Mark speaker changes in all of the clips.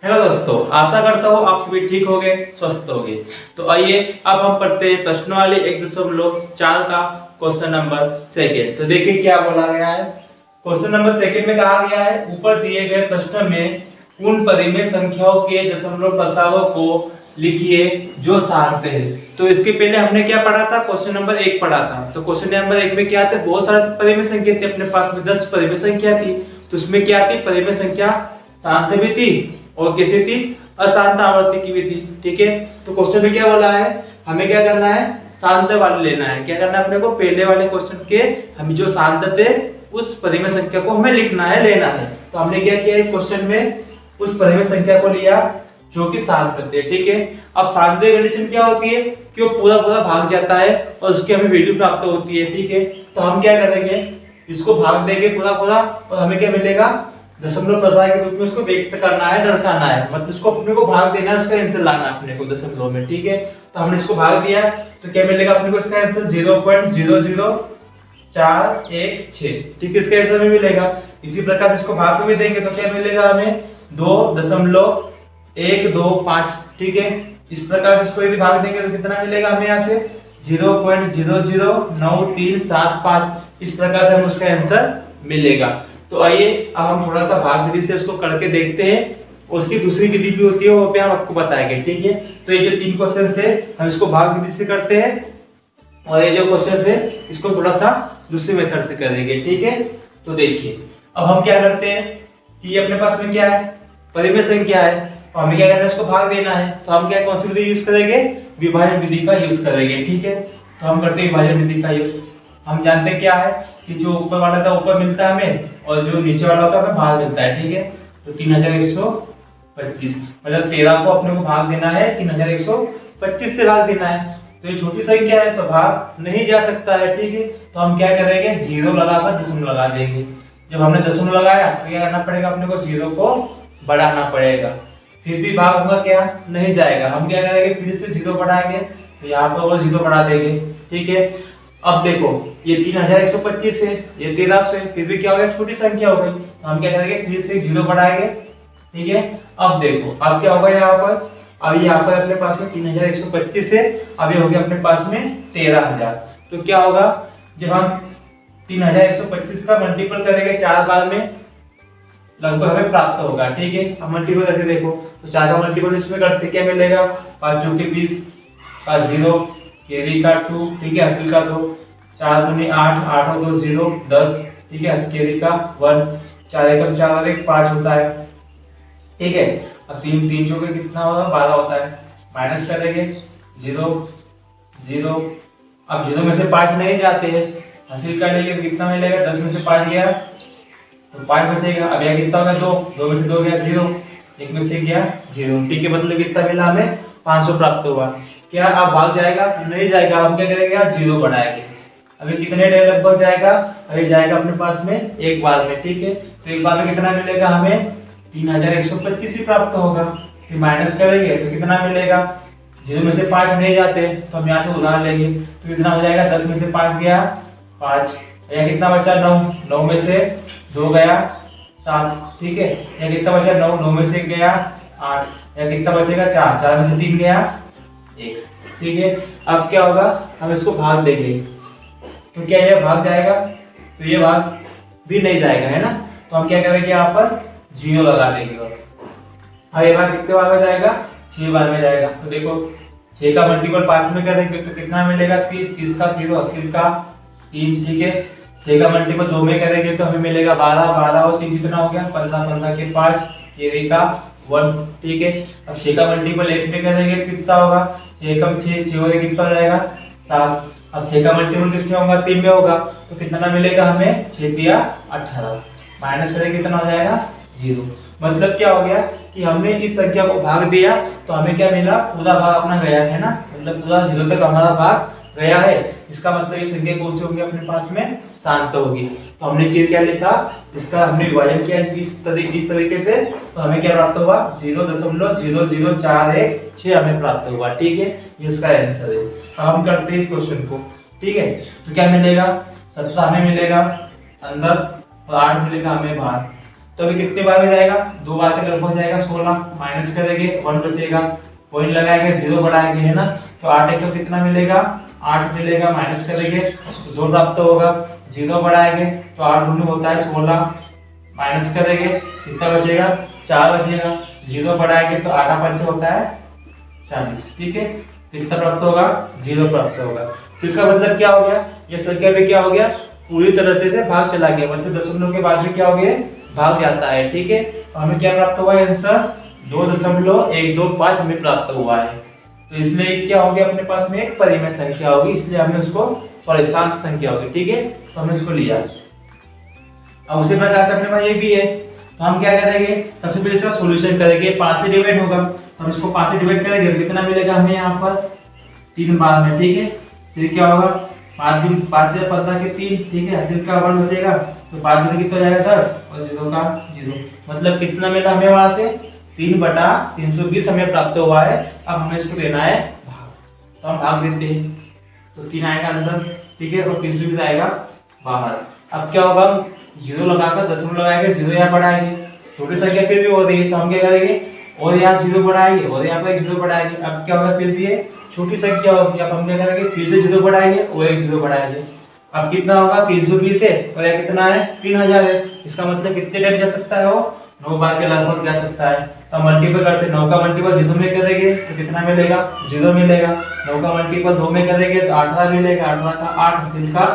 Speaker 1: Hello दोस्तों, आशा करता हूँ आप सभी ठीक होंगे, स्वस्थ होंगे। तो आइए अब हम पढ़ते हैं प्रश्नों वाली 1.4 का क्वेश्चन नंबर सेकेंड। तो देखिए क्या बोला गया है। क्वेश्चन नंबर सेकेंड में कहा गया है, ऊपर दिए गए प्रश्न में उन परिमेय संख्याओं के दशमलव प्रसारों को लिखिए जो सारते हैं। तो इसके पहले हमने क्या पढ़ा था, क्वेश्चन नंबर 1 पढ़ा था। तो क्वेश्चन नंबर 1 में क्या था, बहुत सारे परिमेय संख्या थी, अपने पास में 10 परिमेय संख्या थी। तो उसमें क्या थी, परिमेय संख्या शांत भी थी और कैसी थी, अशांत आवर्ती की भी थी। ठीक है, तो क्वेश्चन में क्या बोला है, हमें क्या करना है, शांत वाले लेना है। क्या करना है अपने को, पहले वाले क्वेश्चन के हमें जो शांत थे उस परिमेय संख्या को हमें लिखना है, लेना है। तो हमने क्या किया इस क्वेश्चन में, उस परिमेय संख्या को लिया जो कि शांत थे। ठीक है, अब शांत कंडीशन क्या होती है कि वो पूरा पूरा भाग जाता है और उसकी हमें वैल्यू प्राप्त होती है। ठीक है, तो हम क्या करेंगे, इसको भाग देंगे पूरा पूरा और हमें क्या मिलेगा, दशमलव प्रसार के रूप में उसको व्यक्त करना है, दर्शाना है। मतलब इसको अपने को भाग देना है, उसका आंसर लाना है अपने को दशमलव में। ठीक है, तो हमने इसको भाग दिया तो क्या मिलेगा अपने को, इसका आंसर 0.00416। ठीक है, इसका आंसर में मिलेगा। इसी प्रकार इसको भाग में देंगे तो क्या मिलेगा हमें, 2.125। ठीक है, इस प्रकार इसको यदि भाग देंगे तो कितना मिलेगा हमें यहाँ से 0.009375। इस प्रकार से हमें उसका आंसर मिलेगा। तो आइए अब हम थोड़ा सा भाग विधि से उसको करके देखते हैं। उसकी दूसरी विधि भी होती है, वो पे हम आपको बताएंगे। ठीक है, तो ये जो 3 क्वेश्चन है हम इसको भाग विधि से करते हैं और ये जो क्वेश्चन है इसको थोड़ा सा दूसरे मेथड से करेंगे। ठीक है, तो देखिए अब हम क्या करते हैं कि ये अपने पास में क्या है, परिमेय संख्या है और हमें क्या करना है, इसको भाग देना है। तो हम क्या कौन सी विधि यूज करेंगे, विभाजन विधि का यूज करेंगे। ठीक है, तो हम करते हैं विभाजन विधि का यूज। हम जानते हैं क्या है कि जो ऊपर वाला था ऊपर मिलता है हमें और जो नीचे वाला होता है हमें भाग मिलता है। ठीक है, तो 3125 मतलब 13 को अपने को भाग देना है, 3125 से भाग देना है। तो ये छोटी संख्या है तो भाग नहीं जा सकता है। ठीक है, तो हम क्या करेंगे, 0 लगाकर दशमलव लगा देंगे। जब हमने दशमलव लगाया तो क्या करना पड़ेगा अपने को, 0 को बढ़ाना पड़ेगा। फिर भी भाग होगा क्या, नहीं जाएगा। हम क्या करेंगे, फिर से 0 बढ़ाएंगे तो यहाँ पर वो 0 बढ़ा देंगे। ठीक है, अब देखो ये 3125 है, ये 1300 है, फिर भी क्या हो गया, छोटी संख्या हो गई। तो हम क्या करेंगे, फिर से 0 बढ़ाएंगे। ठीक है, अब देखो अब क्या होगा यहाँ पर, अब यहाँ पर अपने पास में 3125 है, अब ये हो गया अपने पास में 13000। तो क्या होगा, जब हम 3125 का मल्टीपल करेंगे 4 बार में लगभग हमें प्राप्त होगा। ठीक है, अब मल्टीपल करके देखो तो 4 का मल्टीपल इसमें करते क्या मिलेगा, 5 चौके 20, 5 0, कैरी का 2, ठीक है, हासिल का 2, 4 दूनी 8, 8 और 2 0, 10, ठीक है, कैरी का 1, 4 एकम 4 और 1 5 होता है। ठीक है, अब 3 चौके कितना होगा, 12 होता है। माइनस करेंगे 0 0, अब 0 में से 5 नहीं जाते हैं, हासिल कर लेंगे कितना मिलेगा, 10 में से 5 गया तो 5 बचेगा। अब यह कितना होगा, 2 में से 2 गया 0, 1 में से गया 0। ठीक है, मतलब कितना मिला हमें, 500 प्राप्त हुआ। क्या अब भाग जाएगा, नहीं जाएगा। हम क्या करेंगे, 0 बढ़ाएंगे। अभी कितने डेढ़ लगभग जाएगा, अभी जाएगा अपने पास में एक बार में। ठीक है, तो एक बार में कितना मिलेगा हमें, 3125 ही प्राप्त होगा। फिर माइनस करेंगे तो कितना मिलेगा, 0 में से 5 नहीं जाते तो हम यहाँ से उधार लेंगे तो कितना हो जाएगा, 10 में से 5 गया 5, या कितना बचा 9, 9 में से 2 गया 7, ठीक है, या कितना बचा 9, 9 में से गया 8, या कितना बचेगा 4, 4 में से 3 गया 1। ठीक है, अब क्या होगा, हम इसको भाग देंगे तो क्या यह भाग जाएगा, तो ये भाग भी नहीं जाएगा, है ना। तो हम क्या करेंगे, यहाँ पर 0 लगा देंगे। और ये बार कितने बार में जाएगा, 6 बार में जाएगा। तो देखो 6 का मल्टीपल 5 में करेंगे तो कितना मिलेगा, 30, 30 का 0, 80 का 3, ठीक है। 6 का मल्टीपल 2 में करेंगे तो हमें मिलेगा 12, 12 और 3 कितना हो गया, 15, 15 के 5, कैरी का 1, ठीक है। अब 6 का मल्टीपल 1 में करेंगे कितना होगा, 6 कम 6, 6 और 1 कितना हो जाएगा 7। अब 6 का मल्टीपल किसमें होगा, 3 में होगा तो कितना मिलेगा हमें, 6 दिया 18, माइनस करेंगे कितना हो जाएगा 0। मतलब क्या हो गया कि हमने इस संख्या को भाग दिया तो हमें क्या मिला, पूरा भाग अपना गया है ना, मतलब पूरा 0 तक हमारा भाग गया है। इसका मतलब ये संख्या कौन सी होगी अपने पास में, शांत होगी। तो हमने क्या लिखा, इसका हमने विभाजन किया इस तरीके से, तो हमें क्या प्राप्त हुआ, 0.00416 हमें प्राप्त हुआ। ठीक है, ये उसका आंसर है। अब हम करते हैं इस क्वेश्चन को। ठीक है, तो क्या मिलेगा, 17 हमें मिलेगा अंदर और 8 मिलेगा हमें बाहर। तो अभी कितने बार में जाएगा, 2 बार के लगभग जाएगा। 16 माइनस करेंगे 1 बचेगा, पॉइंट लगाएंगे 0 बढ़ाएंगे, है ना। तो 8 एक तो कितना मिलेगा, 8 मिलेगा, माइनस करेंगे तो 2 प्राप्त होगा, 0 बढ़ाएंगे तो 8 दूनी होता है 16, माइनस करेंगे कितना बचेगा, 4 बचेगा, 0 बढ़ाएंगे तो 8 5 होता है 40, ठीक है। तो कितना प्राप्त होगा, 0 प्राप्त होगा। तो इसका मतलब क्या हो गया, ये संख्या में क्या हो गया, पूरी तरह से भाग चला गया, मतलब दशमलव के बाद में क्या हो गया, भाग जाता है, ठीक है। तो हमें क्या प्राप्त हुआ है, आंसर 2.125 हमें प्राप्त हुआ है। तो इसलिए क्या हो गया, अपने पास में एक परिमेय संख्या होगी, इसलिए हमने उसको शांत संख्या होगी, ठीक है। तो हमने इसको लिया। अब उसी प्रकार से अपने पास ये भी है, तो हम क्या करेंगे, सबसे पहले इसका सॉल्यूशन करेंगे। 5 से डिवाइड होगा तो हम इसको 5 से डिवाइड करेंगे, कितना मिलेगा हमें यहाँ पर 3 बार में, ठीक है। फिर क्या होगा, 5 से 15 के 3, ठीक है, हासिल का 1 बचेगा तो 5 में कितना जाएगा 10 और 0 का 0, मतलब कितना मिला हमें वहां से 3/320 हमें प्राप्त हुआ है। अब हमें इसको लेना है भाग, तो हम भाग देते हैं, तो 3 आएगा अंदर, ठीक है, और 320 आएगा बाहर। अब क्या होगा, 0 लगाकर दशमलव लगाएंगे, 0 यहाँ बढ़ाएंगे, छोटी संख्या फिर भी हो रही है तो हम क्या करेंगे, और यहाँ 0 बढ़ाएंगे और यहाँ पर 0 बढ़ाएंगे। अब क्या होगा, फिर भी ये छोटी संख्या होगी, अब हम क्या करेंगे, फिर से 0 बढ़ाएंगे और एक 0 बढ़ाएंगे। अब कितना होगा, 320 है और यह कितना है 3000 है, इसका मतलब कितने टाइम जा सकता है, वो 9 बार के लगभग जा सकता है। तो मल्टीपल करते, 9 का मल्टीपल 0 में करेंगे तो कितना मिलेगा, 0 मिलेगा। 9 का मल्टीपल 2 में करेंगे तो 18 मिलेगा, 18 का 8 हासिल का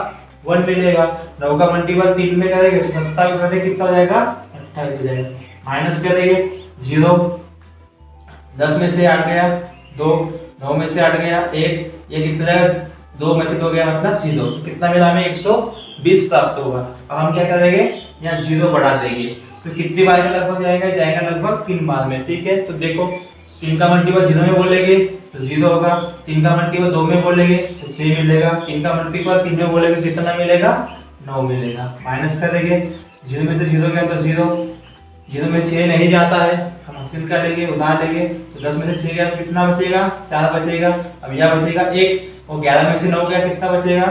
Speaker 1: 1 मिलेगा। 9 का मल्टीपल 3 में करेंगे तो 27 में कितना हो जाएगा, 28 हो जाएगा। माइनस करेंगे 0, 10 में से 8 गया 2, 9 में से 8 गया 1, ये कितना जाएगा, 2 में से 2 गया मतलब 0, तो कितना मिला हमें 120 प्राप्त होगा। अब हम क्या करेंगे, यहाँ 0 बढ़ा देंगे तो कितनी बार में लगभग जाएगा लगभग 3 बार में, ठीक है। तो देखो 3 का मल्टीपल 0 में बोलेंगे तो 0 होगा, 3 का मल्टीपल 2 में बोलेंगे तो 6 मिलेगा, 3 का मल्टीपल 3 में बोलेंगे कितना मिलेगा, 9 मिलेगा। माइनस करेंगे 0 में से 0 गया तो 0 में 6 नहीं जाता है, हम हासिल का लेंगे उधार लेंगे तो 10 में से 6 गया तो कितना बचेगा, 4 बचेगा। अब यह बचेगा 1 और 11 में से 9 गया कितना बचेगा,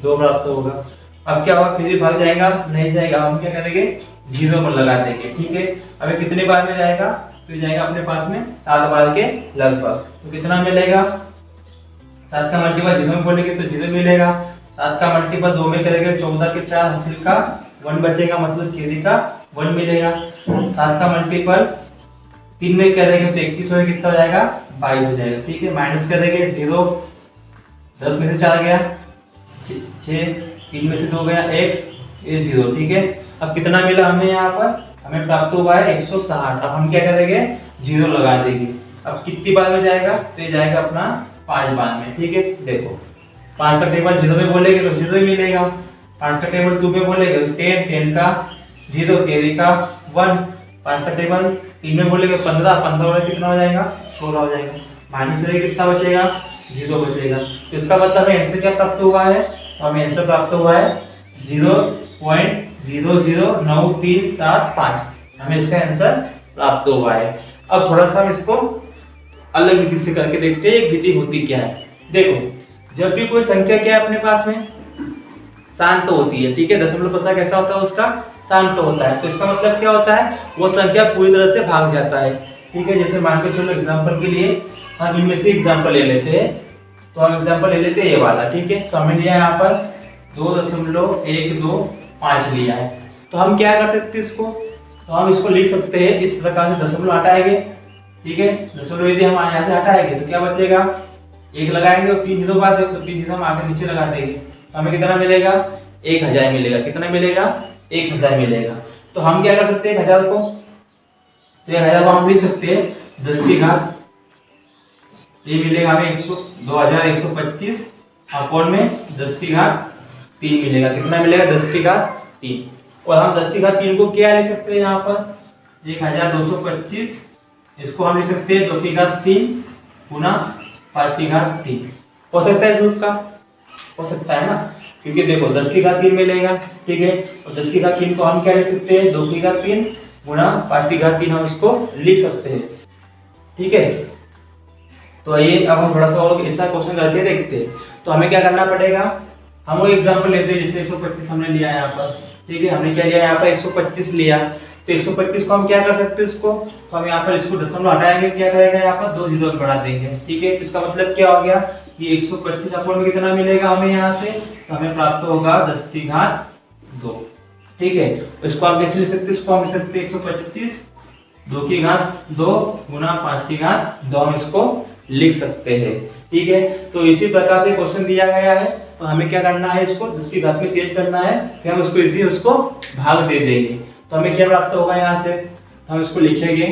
Speaker 1: 2 प्राप्त होगा। अब क्या होगा, फिर भी भाग जाएगा, नहीं जाएगा, हम क्या करेंगे 0 पर लगा देंगे, ठीक है। अब कितने बार में जाएगा, तो ये जाएगा अपने पास में 7 बार के लगभग, तो कितना मिलेगा, 7 का मल्टीपल 0 में बोलेंगे तो 0 मिलेगा, 7 का मल्टीपल 2 में करेंगे 14 के 4 हासिल का 1 बचेगा, मतलब कैरी का 1 मिलेगा। 7 का मल्टीपल 3 में करेंगे तो 21 हो कितना हो जाएगा, 22 हो जाएगा, ठीक है। माइनस करेंगे 0, 10 में से 4 गया 6, 3 में से 2 गया 1, ये 0, ठीक है। अब कितना मिला हमें, यहाँ पर हमें प्राप्त हुआ है 160। अब हम क्या करेंगे, 0 लगा देंगे। अब कितनी बार में जाएगा, तो ये जाएगा अपना 5 बार में, ठीक है। देखो 5 का टेबल 0 में बोलेंगे तो 0 ही मिलेगा, 5 का टेबल 2 में बोलेंगे तो 10, 10 का 0, कैरी का 1, 5 का टेबल 3 में बोलेंगे 15, 15 में कितना हो जाएगा, 16 हो जाएगा। माइनस में कितना बचेगा, 0 बचेगा। तो इसका मतलब हमें आंसर क्या प्राप्त हुआ है, तो हमें आंसर प्राप्त हुआ है 0.009375, हमें इसका आंसर प्राप्त हुआ है। अब थोड़ा सा हम इसको अलग विधि से करके देखते हैं, एक विधि होती क्या है। देखो जब भी कोई संख्या क्या है अपने पास में, शांत होती है, ठीक है, दशमलव प्रसार कैसा होता है उसका, शांत होता है। तो इसका मतलब क्या होता है, वो संख्या पूरी तरह से भाग जाता है, ठीक है। जैसे मान के चलो एग्जांपल के लिए हम इनमें से एग्जांपल ले लेते हैं, तो हम एग्जांपल ले लेते हैं ये वाला, ठीक है। तो हमें लिया यहाँ पर 2.125 लिया है, तो हम क्या कर सकते हैं इसको, तो हम इसको लिख सकते हैं इस प्रकार से, दशमलव हटाएंगे, ठीक है। दशमलव यदि हम यहाँ से हटाएंगे तो क्या बचेगा, 1 लगाएंगे और 3 0 बाद तो 3 0 हम आगे नीचे लगा देंगे, तो हमें कितना मिलेगा, 1000 मिलेगा। कितना मिलेगा, 1000 मिलेगा। तो हम क्या कर सकते हैं 1000 को, तो 1000 को हम लिख सकते हैं 10 की घात, ये मिलेगा हमें 2125 अपॉन में 10 की घात 3 मिलेगा। कितना मिलेगा, 10 की घात 3। और हम 10 की घात 3 को क्या लिख सकते हैं, यहाँ पर 1225, इसको हम लिख सकते हैं 2 की घात 3 गुना 5 की घात 3। हो सकता है सूत्र का, हो सकता है ना, क्योंकि देखो 10 की घात 3 मिलेगा, ठीक है। और 10 की घात 3 को हम क्या लिख सकते हैं, 2 की घात 3 गुना 5 की घात 3 हम इसको लिख सकते हैं, ठीक है। तो आइए अब हम थोड़ा सा और ऐसा क्वेश्चन करके देखते हैं। तो हमें क्या करना पड़ेगा, हम वो एग्जांपल लेते हैं, जैसे 125 हमने लिया है यहाँ पर, ठीक है। हमने क्या लिया यहाँ पर 125 लिया, तो 125 को हम क्या कर सकते हैं, इसको तो हम यहाँ पर इसको दशमलव हटाएंगे, क्या करेगा यहाँ पर 2 जीरो बढ़ा देंगे। ठीक है, इसका मतलब क्या हो गया कि 125 अपॉन में कितना मिलेगा हमें यहाँ से, तो हमें प्राप्त होगा 10 की घात 2। ठीक है, इसको हम कैसे लिख सकते हैं, इसको हम लिख सकते हैं 125 2 की घात 2 गुना 5 की घात 2 हम इसको लिख सकते हैं। ठीक है, तो इसी प्रकार से क्वेश्चन दिया गया है, तो हमें क्या करना है, इसको 10 की घात में चेंज करना है, फिर हम उसको इजी उसको भाग दे देंगे। तो हमें क्या प्राप्त होगा यहाँ से, हम इसको लिखेंगे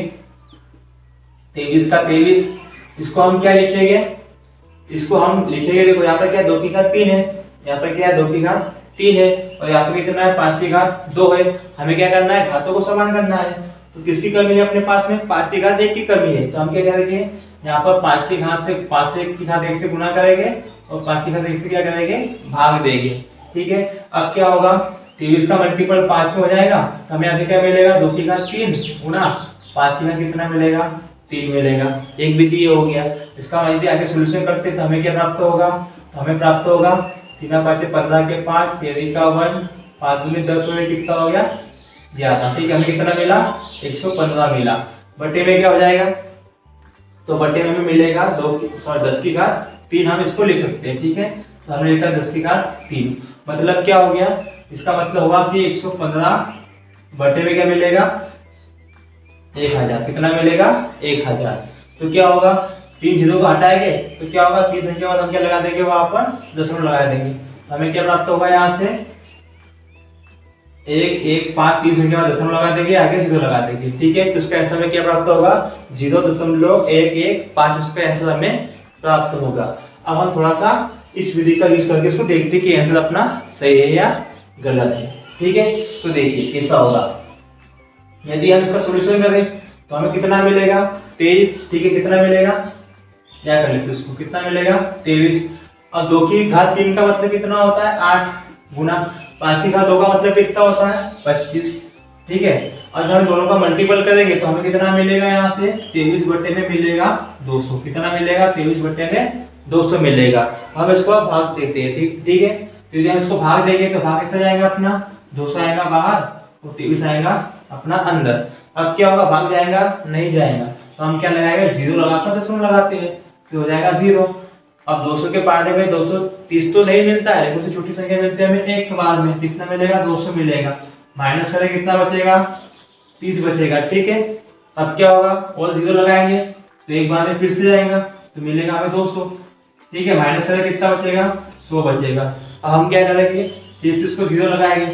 Speaker 1: 23 का 23, इसको हम क्या लिखेंगे, इसको हम लिखेंगे, देखो यहाँ पर क्या 2 की घात 3 है, यहाँ पर क्या है 2 की घात 3 है, और यहाँ पर कितना है 5 की घात 2 है। हमें क्या करना है, घातों को समान करना है, तो किसकी कमी है अपने पास में, 5 की घात 1 की कमी है। तो हम क्या करेंगे, यहाँ पर 5 की घात से 5 से 1 की घात 1 से गुना करेंगे और 5 की घात 1 से क्या करेंगे, भाग देंगे। ठीक है, अब क्या होगा 23 का मल्टीपल 5 में हो जाएगा, तो हमें यहाँ से क्या मिलेगा 2 की घात 3 गुना 5 की घात कितना मिलेगा 3 मिलेगा। एक विधि ये हो गया। इसका यदि आगे सोल्यूशन करते तो हमें क्या प्राप्त होगा, तो हमें प्राप्त होगा 3 5 15 के 5 13 का 1 5 में 10 में कितना हो गया 11। ठीक है, हमें कितना मिला 115 मिला। बटे में क्या हो जाएगा, तो बटे में हमें मिलेगा 10 की घात 3 हम इसको लिख सकते हैं। ठीक है, तो हमने लिखा 10 की घात 3, मतलब क्या हो गया, इसका मतलब हुआ कि 115 बटे में क्या मिलेगा 1000, कितना मिलेगा 1000। तो क्या होगा 3 जीरो को हटाएंगे तो क्या होगा 3 संख्या बाद हम क्या लगा देंगे, वहां पर दशमलव लगा देंगे, तो हमें क्या प्राप्त होगा यहाँ से 1 1 5 3 संख्या बाद दशमलव लगा देंगे, आगे जीरो लगा देंगे। ठीक है, तो इसका आंसर में क्या प्राप्त होगा 0.115 इसका आंसर हमें प्राप्त होगा। अब हम थोड़ा सा इस विधि का यूज करके इसको देखते हैं कि आंसर अपना सही है या गलत है। ठीक है, तो देखिए कैसा होगा, यदि हम इसका सॉल्यूशन करें तो हमें कितना मिलेगा 23। ठीक है, कितना मिलेगा, क्या कर लेते इसको, कितना मिलेगा 23, और 2 की घात 3 का मतलब कितना होता है 8 गुना 5 की घात 2 का मतलब कितना होता है 25। ठीक है, और जब हम दोनों का मल्टीपल करेंगे तो हमें कितना मिलेगा, यहाँ से 23 बटे में मिलेगा 200, कितना मिलेगा 23 बटे में 200 मिलेगा। हम इसको भाग देते हैं। ठीक है, तो यदि हम इसको भाग देंगे तो भाग कैसे जाएगा अपना, 200 आएगा बाहर और 23 आएगा अपना अंदर। अब क्या होगा, भाग जाएगा नहीं जाएगा, तो हम क्या लगाएंगे, जीरो लगाकर दशमलव लगाते हैं तो हो जाएगा 0। अब 200 के पार्टे में 230 तो नहीं मिलता है, उससे छोटी संख्या मिलती है हमें 1 के बाद में, कितना मिलेगा 200 मिलेगा, माइनस करें कितना बचेगा 30 बचेगा। ठीक है, अब क्या होगा, और 0 लगाएंगे तो एक बार में फिर से जाएगा तो मिलेगा हमें 200। ठीक है, माइनस करें कितना बचेगा 100 बचेगा। अब हम क्या करेंगे, 30 को 0 लगाएंगे,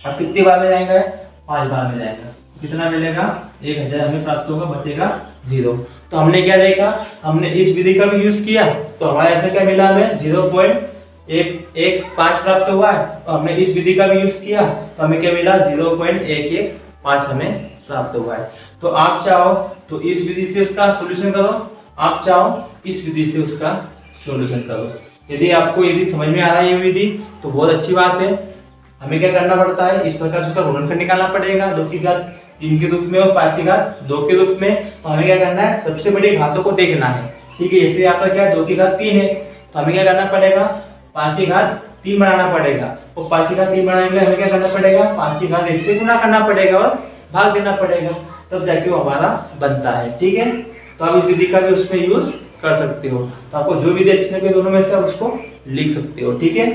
Speaker 1: अब कितनी बार में जाएगा 5 बार में जाएगा, कितना मिलेगा 1000 हमें प्राप्त होगा, बचेगा 0। तो हमने क्या देखा, हमने इस विधि का भी यूज किया तो हमारा ऐसा क्या मिला हमें 0.115 प्राप्त हुआ है, और हमने इस विधि का भी यूज किया तो हमें क्या मिला 0.115 हमें प्राप्त हुआ है। तो आप चाहो तो इस विधि से उसका सॉल्यूशन करो, आप चाहो इस विधि से उसका सॉल्यूशन करो। यदि आपको यदि समझ में आ रहा है ये विधि तो बहुत अच्छी बात है। हमें क्या करना पड़ता है, इस प्रकार से उसका गुणनफल निकालना पड़ेगा 2 की घात 3 के रूप में और 5 की घात 2 के रूप में। तो हमें क्या करना है, सबसे बड़ी घातों को देखना है। ठीक है, जैसे यहाँ पर क्या है 2 की घात 3 है, तो हमें क्या करना पड़ेगा 5 की घात 3 बनाना पड़ेगा, और 5 की घात 3 बनाने के लिए हमें क्या करना पड़ेगा 5 की घात 1 से गुना करना पड़ेगा और भाग देना पड़ेगा, तब जाके वो हमारा बनता है। ठीक है, तो आप इस विधि का भी उसमें यूज कर सकते हो, तो आपको जो विधि अच्छी लगे दोनों में से आप उसको लिख सकते हो। ठीक है,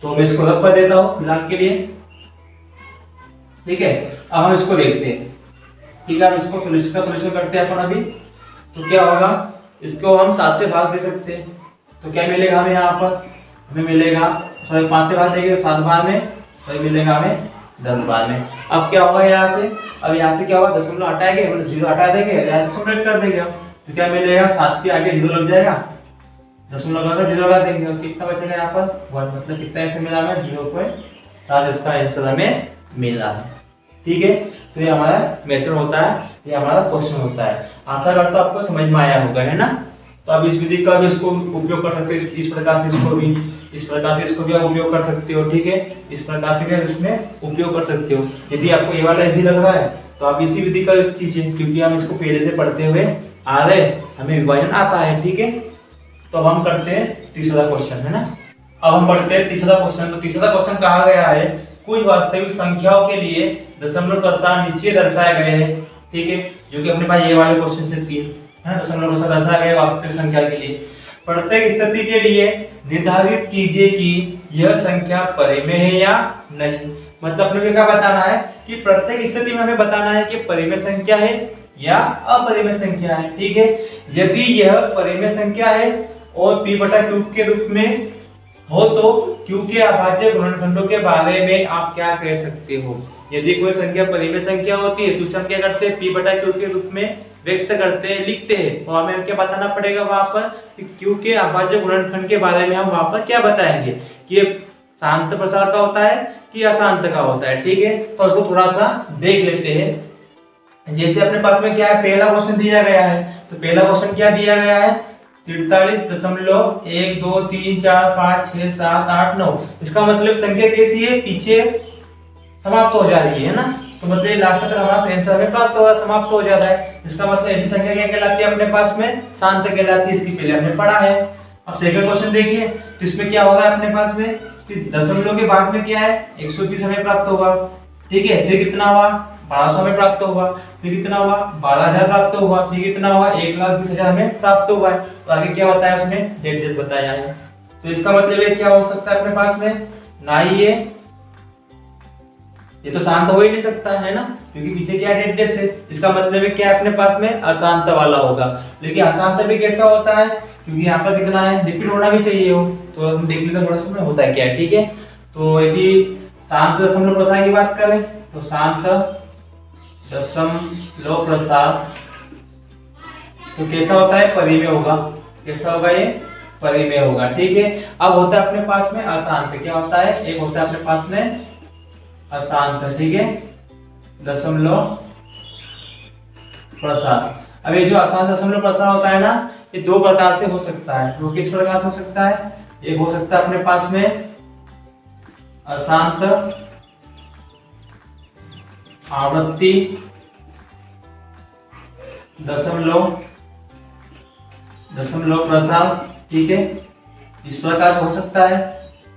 Speaker 1: तो मैं इसको रख कर देता हूँ फिलहाल के लिए। ठीक है, अब हम इसको देखते हैं। ठीक है, हम इसको सॉल्यूशन करते हैं अपन अभी। तो क्या होगा, इसको हम 7 से भाग दे सकते हैं, तो क्या मिलेगा हमें यहाँ पर, हमें मिलेगा 5 से भाग देंगे तो 7 बार में, तो मिलेगा हमें 10 बार में। अब क्या होगा यहाँ से, अब यहाँ से क्या होगा दशमलव हटाएंगे, मतलब 0 हटा देंगे, यहाँ से सब्ट्रैक्ट कर देंगे, तो क्या मिलेगा 7 के आगे 0 लग जाएगा, दशमलव लगाकर 0 लगा देंगे, और कितना बचेगा यहाँ पर 1, मतलब कितना ऐसे मिला हमें 0.7 इसका आंसर हमें मिला है। ठीक है, तो ये हमारा मेथड होता है, ये हमारा क्वेश्चन होता है। आशा करता हूं आपको समझ में आया होगा, है ना। तो आप इस विधि का भी इसको उपयोग कर सकते हो, इस प्रकार से इसको भी, इस प्रकार से इसको भी आप उपयोग कर सकते हो। ठीक है, इस प्रकार से भी इसमें उपयोग कर सकते हो। यदि आपको ये वाला इजी लग रहा है तो आप इसी विधि का यूज कीजिए, क्योंकि हम इसको पहले से पढ़ते हुए आ रहे, हमें विभाजन आता है। ठीक है, तो अब हम करते हैं तीसरा क्वेश्चन, है ना। अब हम पढ़ते हैं तीसरा क्वेश्चन। तो तीसरा क्वेश्चन कहा गया है कुछ वास्तविक संख्याओं के लिए दशमलव प्रसार नीचे दर्शाए गए हैं, ठीक है, जो कि अपने पास ये वाले क्वेश्चन से थी, है ना, दशमलव प्रसार दर्शाए गए वास्तविक संख्या के लिए। प्रत्येक स्थिति के लिए निर्धारित कीजिए कि यह संख्या परिमेय है या नहीं। मतलब अपने क्या बताना है कि प्रत्येक स्थिति में हमें बताना है कि परिमेय संख्या है या अपरिमेय संख्या है, ठीक है। यदि यह परिमेय संख्या है और p बटा q के रूप में हो तो q के अभाज्य गुणनखंडों के बारे में आप क्या कह सकते हो। यदि कोई संख्या परिमेय संख्या होती है तो उसे हम क्या करते हैं, p बटा q के रूप में व्यक्त करते हैं, लिखते हैं, और हमें क्या बताना पड़ेगा वहां पर कि q के अभाज्य गुणनखंड के बारे में हम वहां पर क्या बताएंगे कि ये शांत प्रसार का होता है कि अशांत का होता है, ठीक है। तो उसको थोड़ा सा देख लेते हैं। जैसे अपने पास में क्या है, पहला क्वेश्चन दिया गया है, तो पहला क्वेश्चन क्या दिया गया है, 43.123456789। इसका मतलब संख्या कैसी है, पीछे समाप्त हो जा रही है ना, तो मतलब लास्ट तक हमारा आंसर में प्राप्त होगा, समाप्त हो जाता है। इसका मतलब ऐसी संख्या क्या कहलाती है अपने पास में, शांत कहलाती है। इसकी पहले हमने पढ़ा है। अब सेकंड क्वेश्चन देखिए, तो इसमें क्या होगा अपने पास में कि दशमलव के बाद में क्या है, 120 हमें प्राप्त होगा, ठीक है। फिर कितना हुआ, 1200 में प्राप्त होगा, फिर कितना हुआ, 12000 प्राप्त होगा, फिर कितना हुआ, 1,20,000 हमें प्राप्त हुआ है। तो आगे क्या बताया उसने, डेट डेस बताया है। तो इसका मतलब है क्या हो सकता है अपने पास में, ना ही ये तो शांत हो ही नहीं सकता है ना, क्योंकि पीछे क्या डेट डेस है। इसका मतलब है क्या अपने पास में अशांत वाला होगा। लेकिन अशांत भी कैसा होता है, क्योंकि यहाँ पर कितना है, रिपीट होना भी चाहिए हो, तो हम देख लेते हैं थोड़ा सा होता है क्या, ठीक है। तो यदि शांत दशमलव प्रसार की बात करें तो शांत दशमलव प्रसार तो कैसा होता है, परिमेय होगा। कैसा होगा, ये परिमेय होगा, ठीक है। अब होता है अपने पास में अशांत, क्या होता है, एक होता है अपने पास में अशांत, ठीक है, दशमलव प्रसार। अब ये जो अशांत दशमलव प्रसार होता है ना, ये दो प्रकार से हो सकता है। वो किस प्रकार से हो सकता है, एक हो सकता है अपने पास में अशांत आवृत्ति दशमलव प्रसार, ठीक है, इस प्रकार से हो सकता है।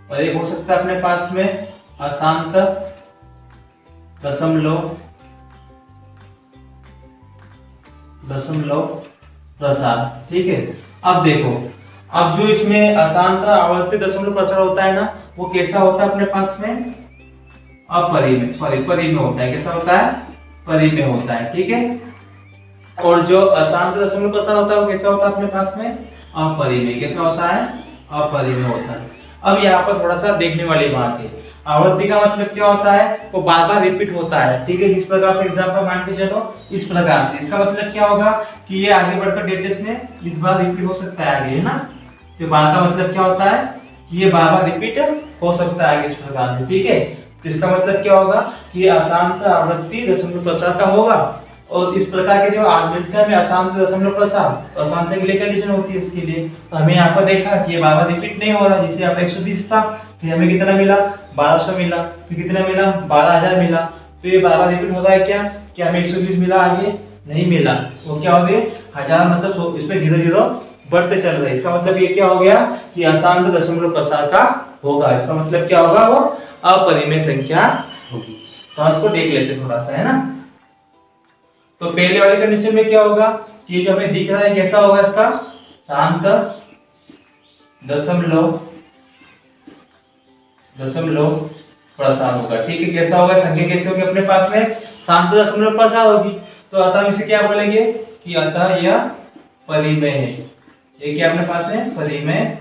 Speaker 1: और एक हो सकता है अपने पास में अशांत दशमलव प्रसार, ठीक है। अब देखो, अब जो इसमें अशांत आवर्ती दशमलव प्रसार होता है ना, वो कैसा होता है अपने पास में, परिमेय होता है। कैसा होता है, परिमेय होता है, ठीक है। और जो अशांत दशमलव प्रसार होता है वो कैसा होता है अपने पास में, अपरिमेय। कैसा होता है, अपरिमेय होता है। अब यहाँ पर थोड़ा सा देखने वाली बात है, आवृत्ति का मतलब क्या होता है, वो बार बार रिपीट होता है, ठीक है। इस प्रकार से एग्जांपल मान के चलो, इस प्रकार से इसका मतलब क्या होगा कि ये आगे बढ़कर डेटेस में इस बार रिपीट हो सकता है आगे, है ना। तो बार का मतलब क्या होता है कि ये बार बार रिपीट हो सकता है आगे, इस प्रकार से, ठीक है। तो इसका मतलब क्या होगा कि अशांत आवृत्ति दशमलव प्रसार का होगा। और इस प्रकार के जो आवृत्तियों में अशांत दशमलव प्रसार, तो अशांत के लिए कंडीशन होती है इसके लिए। तो हमें यहाँ पर देखा कि ये बार बार रिपीट नहीं हो रहा। जैसे यहाँ पर 120 था, फिर हमें कितना मिला, 1200 मिला, फिर कितना मिला, 12000 मिला। तो ये बार बार रिपीट हो रहा है क्या, कि हमें 120 मिला, आगे नहीं मिला। तो क्या हो गया, 1000, मतलब इसमें 0 बढ़ते चल रहे हैं। इसका मतलब ये क्या हो गया कि अशांत दशमलव प्रसार का होगा। इसका मतलब क्या होगा, वो अपरिमेय संख्या होगी। तो इसको देख लेते थोड़ा सा, है ना। तो पहले वाले कंडीशन में क्या होगा कि ये जो हमें दिख रहा है कैसा होगा, इसका शांत दशमलव प्रसार होगा, ठीक है। कैसा होगा, संख्या कैसे होगी अपने पास में, शांत दशमलव प्रसार होगी। तो अतः हम इसे क्या बोलेंगे कि अतः यह परिमेय है। ये क्या अपने पास में परिमेय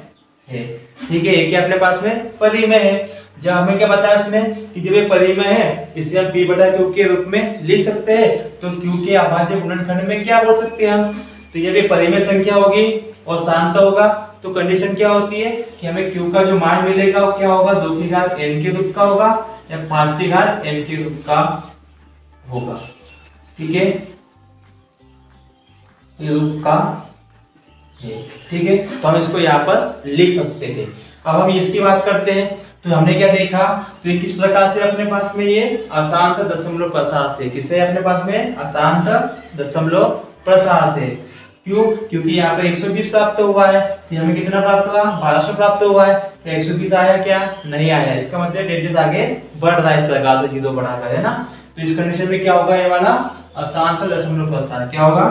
Speaker 1: है, ठीक है। ये क्या अपने पास में परिमेय है। जब हमें क्या बताया उसने कि जब ये परिमेय है, इसे हम p बटा q के रूप में लिख सकते हैं। तो q के अभाज्य गुणनखंड में क्या बोल सकते हैं हम, तो ये भी परिमेय संख्या होगी और शांत होगा। तो कंडीशन क्या होती है कि हमें q का जो मान मिलेगा वो क्या होगा, 2 की घात n के रूप का होगा या 5 की घात n के रूप का होगा, ठीक है, रूप का, ठीक है। तो हम इसको यहाँ पर लिख सकते हैं। अब हम इसकी बात करते हैं। तो हमने क्या देखा, तो ये किस प्रकार से अपने पास में ये अशांत दशमलव प्रसार से, किसे अपने पास में अशांत दशमलव प्रसार से। क्यों, क्योंकि यहाँ पे 120 प्राप्त हुआ है, फिर हमें कितना प्राप्त हुआ, 1200 प्राप्त हुआ है। क्या 120 आया क्या? नहीं आया। इसका मतलब डेल्टा आगे बढ़ रहा है, इस प्रकार से 0 बढ़ाकर, है ना। तो इस कंडीशन में क्या होगा, ये वाला अशांत दशमलव प्रसार क्या होगा,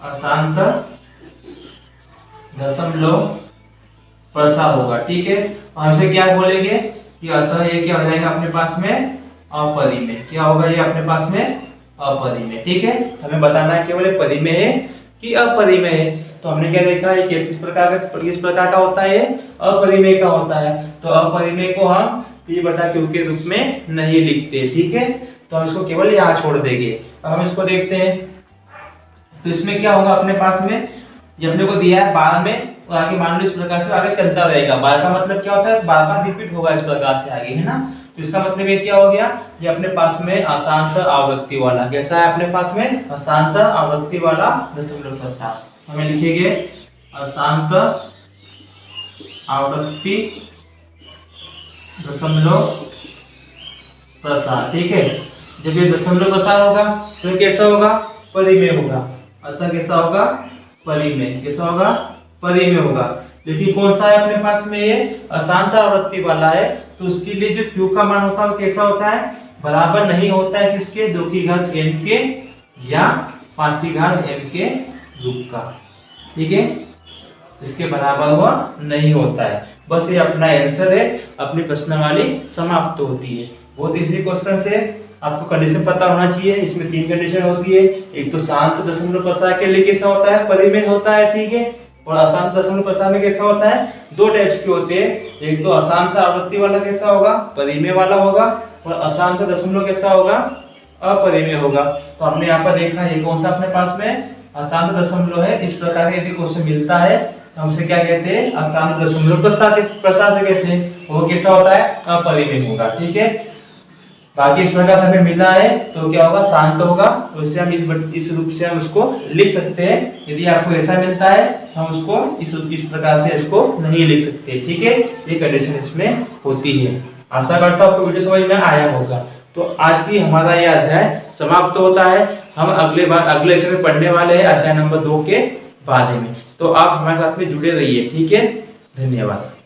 Speaker 1: अशांत दशमलव प्रसार होगा। ठीक है, और इसे क्या बोलेंगे कि अतः ये क्या हो जाएगा अपने पास में अपरिमेय। क्या होगा ये अपने पास में अपरिमेय। ठीक है, हमें बताना है केवल परिमेय है कि अपरिमेय है। तो हमने क्या देखा है, किस प्रकार का होता है, अपरिमेय का होता है। तो अपरिमेय को हम P/Q के रूप में नहीं लिखते। ठीक है, तो हम इसको केवल यहाँ छोड़ देंगे। अब हम इसको देखते हैं, तो इसमें क्या होगा अपने पास में, ये अपने को दिया है 12 में, और आगे मान लो इस प्रकार से आगे चलता रहेगा। 12 का मतलब क्या होता है, 12 रिपीट होगा इस प्रकार से आगे, है ना। तो इसका मतलब ये क्या हो गया, ये अपने पास में अशांत आवृत्ति वाला, कैसा है अपने पास में, अशांत आवृत्ति वाला दशमलव प्रसार। हमें लिखेंगे अशांत आवृत्ति दशमलव प्रसार। ठीक है, जब ये दशमलव प्रसार होगा तो कैसा होगा, परिमेय होगा। अतः कैसा होगा, परिमेय। कैसा होगा, परिमेय होगा। लेकिन कौन सा है अपने पास में, ये अशांत आवृत्ति वाला है, तो उसके लिए जो Q का मान होता है वो कैसा होता है, बराबर नहीं होता है किसके, 2 की घात m के या 5 की घात m के रूप का। ठीक है, इसके बराबर हुआ नहीं होता है। बस ये अपना आंसर है, अपनी प्रश्नावली समाप्त होती है। बहुत इजी क्वेश्चन से आपको कंडीशन पता होना चाहिए। इसमें 3 कंडीशन होती है, एक तो शांत दशमलव प्रसार के लिए कैसा होता है, परिमेय होता है। ठीक है, और अशांत दशमलव प्रसार में कैसा होता है, 2 टाइप्स के होते हैं, एक तो अशांत आवृत्ति वाला कैसा होगा, परिमेय वाला होगा, और अशांत दशमलव कैसा होगा, अपरिमेय होगा। तो हमने यहाँ पर देखा ये कौन सा अपने पास में अशांत दशमलव है। इस प्रकार का यदि क्वेश्चन मिलता है तो हमसे क्या कहते हैं, अशांत दशमलव प्रसार से कहते हैं, वो कैसा होता है, अपरिमेय होगा। ठीक है, बाकी इस प्रकार से हमें मिला है तो क्या होगा, शांत होगा। तो इससे हम इस रूप से हम उसको लिख सकते हैं। यदि आपको ऐसा मिलता है हम उसको इस प्रकार से इसको नहीं लिख सकते। ठीक है, ये कंडीशन इसमें होती है। आशा करता हूँ आपको वीडियो समझ में आया होगा। तो आज की हमारा यह अध्याय समाप्त होता है। हम अगले लेक्चर में पढ़ने वाले हैं अध्याय नंबर 2 के बारे में। तो आप हमारे साथ में जुड़े रहिए। ठीक है, धन्यवाद।